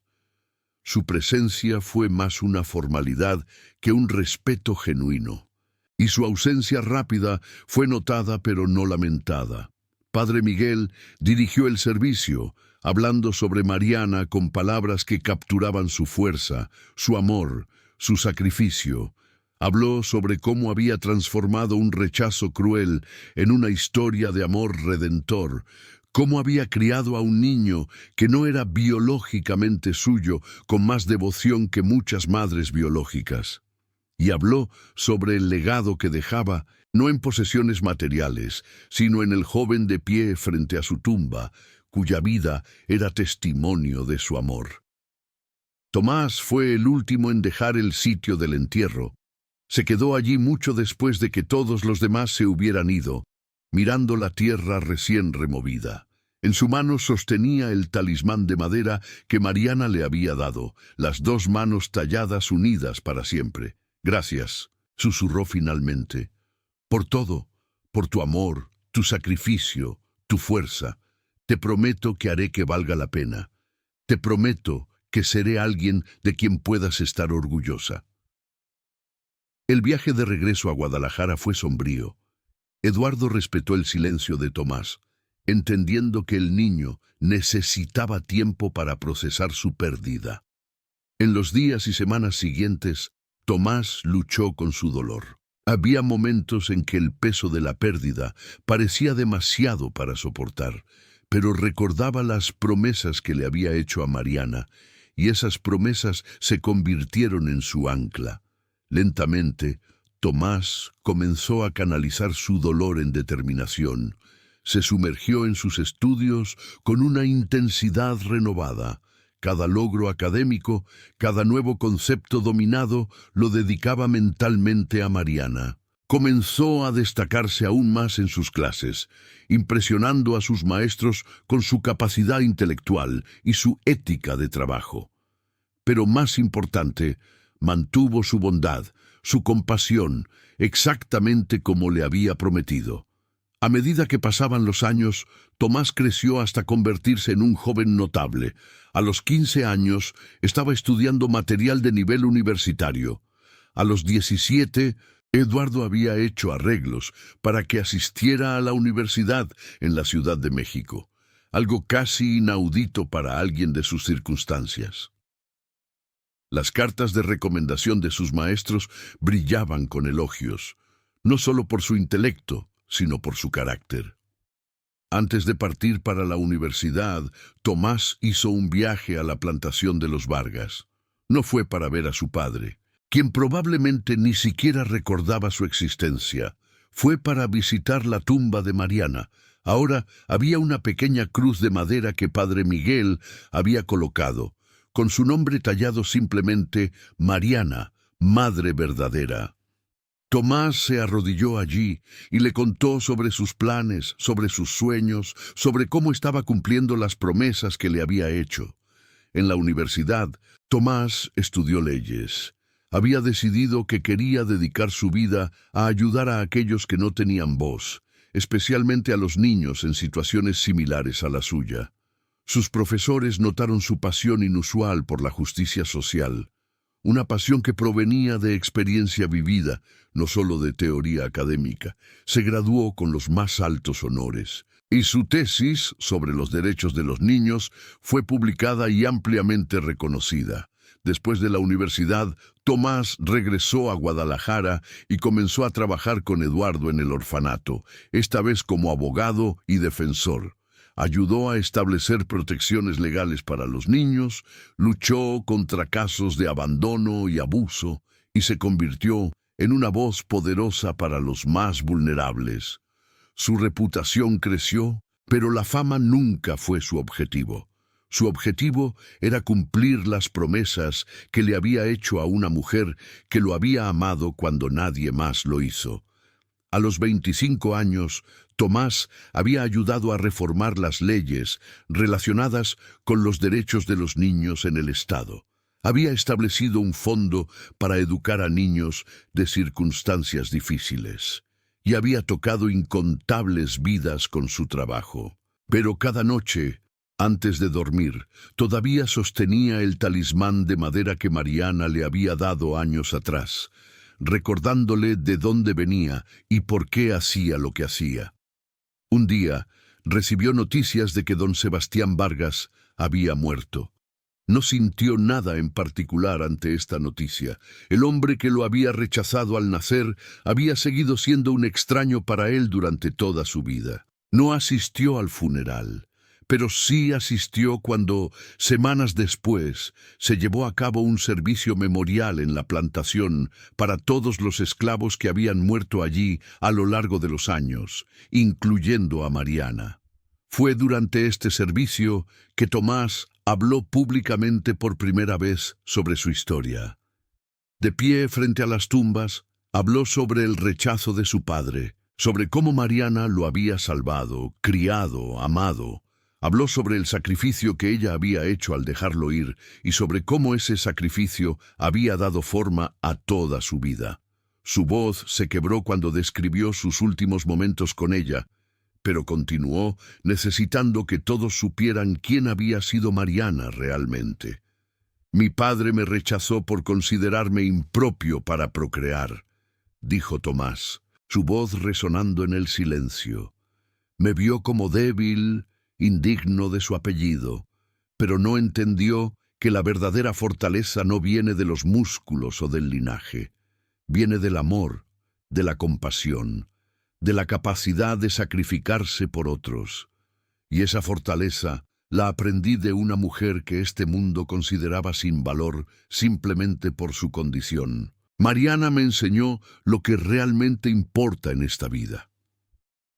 Su presencia fue más una formalidad que un respeto genuino, y su ausencia rápida fue notada pero no lamentada. Padre Miguel dirigió el servicio, hablando sobre Mariana con palabras que capturaban su fuerza, su amor, su sacrificio. Habló sobre cómo había transformado un rechazo cruel en una historia de amor redentor, cómo había criado a un niño que no era biológicamente suyo con más devoción que muchas madres biológicas. Y habló sobre el legado que dejaba, no en posesiones materiales, sino en el joven de pie frente a su tumba, cuya vida era testimonio de su amor. Tomás fue el último en dejar el sitio del entierro. Se quedó allí mucho después de que todos los demás se hubieran ido, mirando la tierra recién removida. En su mano sostenía el talismán de madera que Mariana le había dado, las dos manos talladas unidas para siempre. «Gracias», susurró finalmente, «por todo, por tu amor, tu sacrificio, tu fuerza. Te prometo que haré que valga la pena. Te prometo que seré alguien de quien puedas estar orgullosa». El viaje de regreso a Guadalajara fue sombrío. Eduardo respetó el silencio de Tomás, entendiendo que el niño necesitaba tiempo para procesar su pérdida. En los días y semanas siguientes, Tomás luchó con su dolor. Había momentos en que el peso de la pérdida parecía demasiado para soportar, pero recordaba las promesas que le había hecho a Mariana, y esas promesas se convirtieron en su ancla. Lentamente, Tomás comenzó a canalizar su dolor en determinación. Se sumergió en sus estudios con una intensidad renovada. Cada logro académico, cada nuevo concepto dominado, lo dedicaba mentalmente a Mariana. Comenzó a destacarse aún más en sus clases, impresionando a sus maestros con su capacidad intelectual y su ética de trabajo. Pero más importante, mantuvo su bondad, su compasión, exactamente como le había prometido. A medida que pasaban los años, Tomás creció hasta convertirse en un joven notable. A los 15 años estaba estudiando material de nivel universitario. A los 17, Eduardo había hecho arreglos para que asistiera a la universidad en la Ciudad de México, algo casi inaudito para alguien de sus circunstancias. Las cartas de recomendación de sus maestros brillaban con elogios, no solo por su intelecto, sino por su carácter. Antes de partir para la universidad, Tomás hizo un viaje a la plantación de los Vargas. No fue para ver a su padre, quien probablemente ni siquiera recordaba su existencia. Fue para visitar la tumba de Mariana, Ahora había una pequeña cruz de madera que Padre Miguel había colocado, con su nombre tallado simplemente Mariana, Madre Verdadera. Tomás se arrodilló allí y le contó sobre sus planes, sobre sus sueños, sobre cómo estaba cumpliendo las promesas que le había hecho. En la universidad, Tomás estudió leyes. Había decidido que quería dedicar su vida a ayudar a aquellos que no tenían voz, especialmente a los niños en situaciones similares a la suya. Sus profesores notaron su pasión inusual por la justicia social, una pasión que provenía de experiencia vivida, no solo de teoría académica. Se graduó con los más altos honores, y su tesis sobre los derechos de los niños fue publicada y ampliamente reconocida. Después de la universidad, Tomás regresó a Guadalajara y comenzó a trabajar con Eduardo en el orfanato, esta vez como abogado y defensor. Ayudó a establecer protecciones legales para los niños, luchó contra casos de abandono y abuso, y se convirtió en una voz poderosa para los más vulnerables. Su reputación creció, pero la fama nunca fue su objetivo. Su objetivo era cumplir las promesas que le había hecho a una mujer que lo había amado cuando nadie más lo hizo. A los 25 años, Tomás había ayudado a reformar las leyes relacionadas con los derechos de los niños en el Estado. Había establecido un fondo para educar a niños de circunstancias difíciles y había tocado incontables vidas con su trabajo. Pero cada noche, antes de dormir, todavía sostenía el talismán de madera que Mariana le había dado años atrás, recordándole de dónde venía y por qué hacía lo que hacía. Un día, recibió noticias de que don Sebastián Vargas había muerto. No sintió nada en particular ante esta noticia. El hombre que lo había rechazado al nacer había seguido siendo un extraño para él durante toda su vida. No asistió al funeral, pero sí asistió cuando, semanas después, se llevó a cabo un servicio memorial en la plantación para todos los esclavos que habían muerto allí a lo largo de los años, incluyendo a Mariana. Fue durante este servicio que Tomás habló públicamente por primera vez sobre su historia. De pie frente a las tumbas, habló sobre el rechazo de su padre, sobre cómo Mariana lo había salvado, criado, amado. Habló sobre el sacrificio que ella había hecho al dejarlo ir y sobre cómo ese sacrificio había dado forma a toda su vida. Su voz se quebró cuando describió sus últimos momentos con ella, pero continuó necesitando que todos supieran quién había sido Mariana realmente. «Mi padre me rechazó por considerarme impropio para procrear», dijo Tomás, su voz resonando en el silencio. «Me vio como débil, indigno de su apellido, pero no entendió que la verdadera fortaleza no viene de los músculos o del linaje, viene del amor, de la compasión, de la capacidad de sacrificarse por otros. Y esa fortaleza la aprendí de una mujer que este mundo consideraba sin valor simplemente por su condición. Mariana me enseñó lo que realmente importa en esta vida».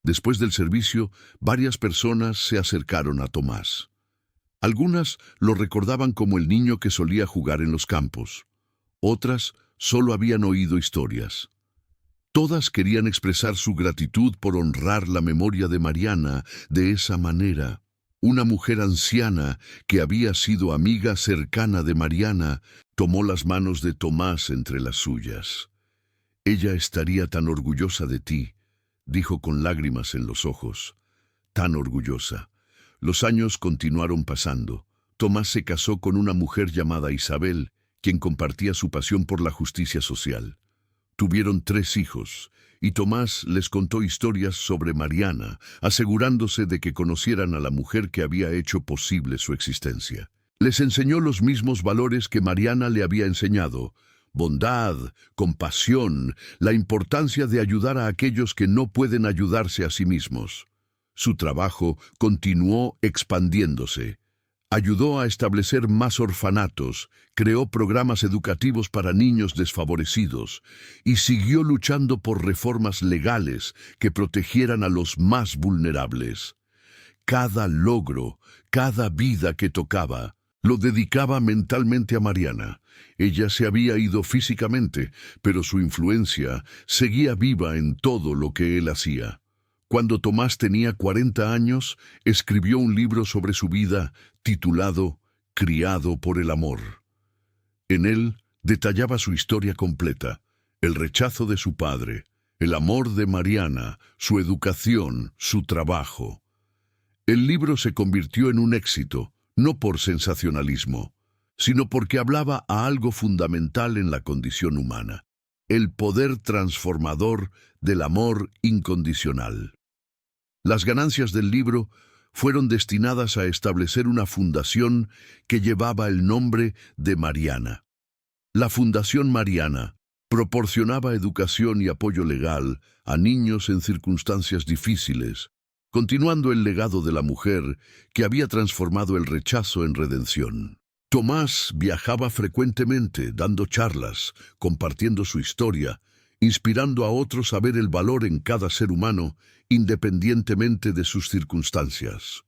Después del servicio, varias personas se acercaron a Tomás. Algunas lo recordaban como el niño que solía jugar en los campos. Otras solo habían oído historias. Todas querían expresar su gratitud por honrar la memoria de Mariana de esa manera. Una mujer anciana que había sido amiga cercana de Mariana tomó las manos de Tomás entre las suyas. «Ella estaría tan orgullosa de ti», dijo con lágrimas en los ojos. «Tan orgullosa». Los años continuaron pasando. Tomás se casó con una mujer llamada Isabel, quien compartía su pasión por la justicia social. Tuvieron 3 hijos, y Tomás les contó historias sobre Mariana, asegurándose de que conocieran a la mujer que había hecho posible su existencia. Les enseñó los mismos valores que Mariana le había enseñado: bondad, compasión, la importancia de ayudar a aquellos que no pueden ayudarse a sí mismos. Su trabajo continuó expandiéndose. Ayudó a establecer más orfanatos, creó programas educativos para niños desfavorecidos y siguió luchando por reformas legales que protegieran a los más vulnerables. Cada logro, cada vida que tocaba, lo dedicaba mentalmente a Mariana. Ella se había ido físicamente, pero su influencia seguía viva en todo lo que él hacía. Cuando Tomás tenía 40 años, escribió un libro sobre su vida titulado Criado por el amor. En él detallaba su historia completa, el rechazo de su padre, el amor de Mariana, su educación, su trabajo. El libro se convirtió en un éxito, no por sensacionalismo, sino porque hablaba a algo fundamental en la condición humana, el poder transformador del amor incondicional. Las ganancias del libro fueron destinadas a establecer una fundación que llevaba el nombre de Mariana. La Fundación Mariana proporcionaba educación y apoyo legal a niños en circunstancias difíciles, continuando el legado de la mujer que había transformado el rechazo en redención. Tomás viajaba frecuentemente, dando charlas, compartiendo su historia, inspirando a otros a ver el valor en cada ser humano, independientemente de sus circunstancias.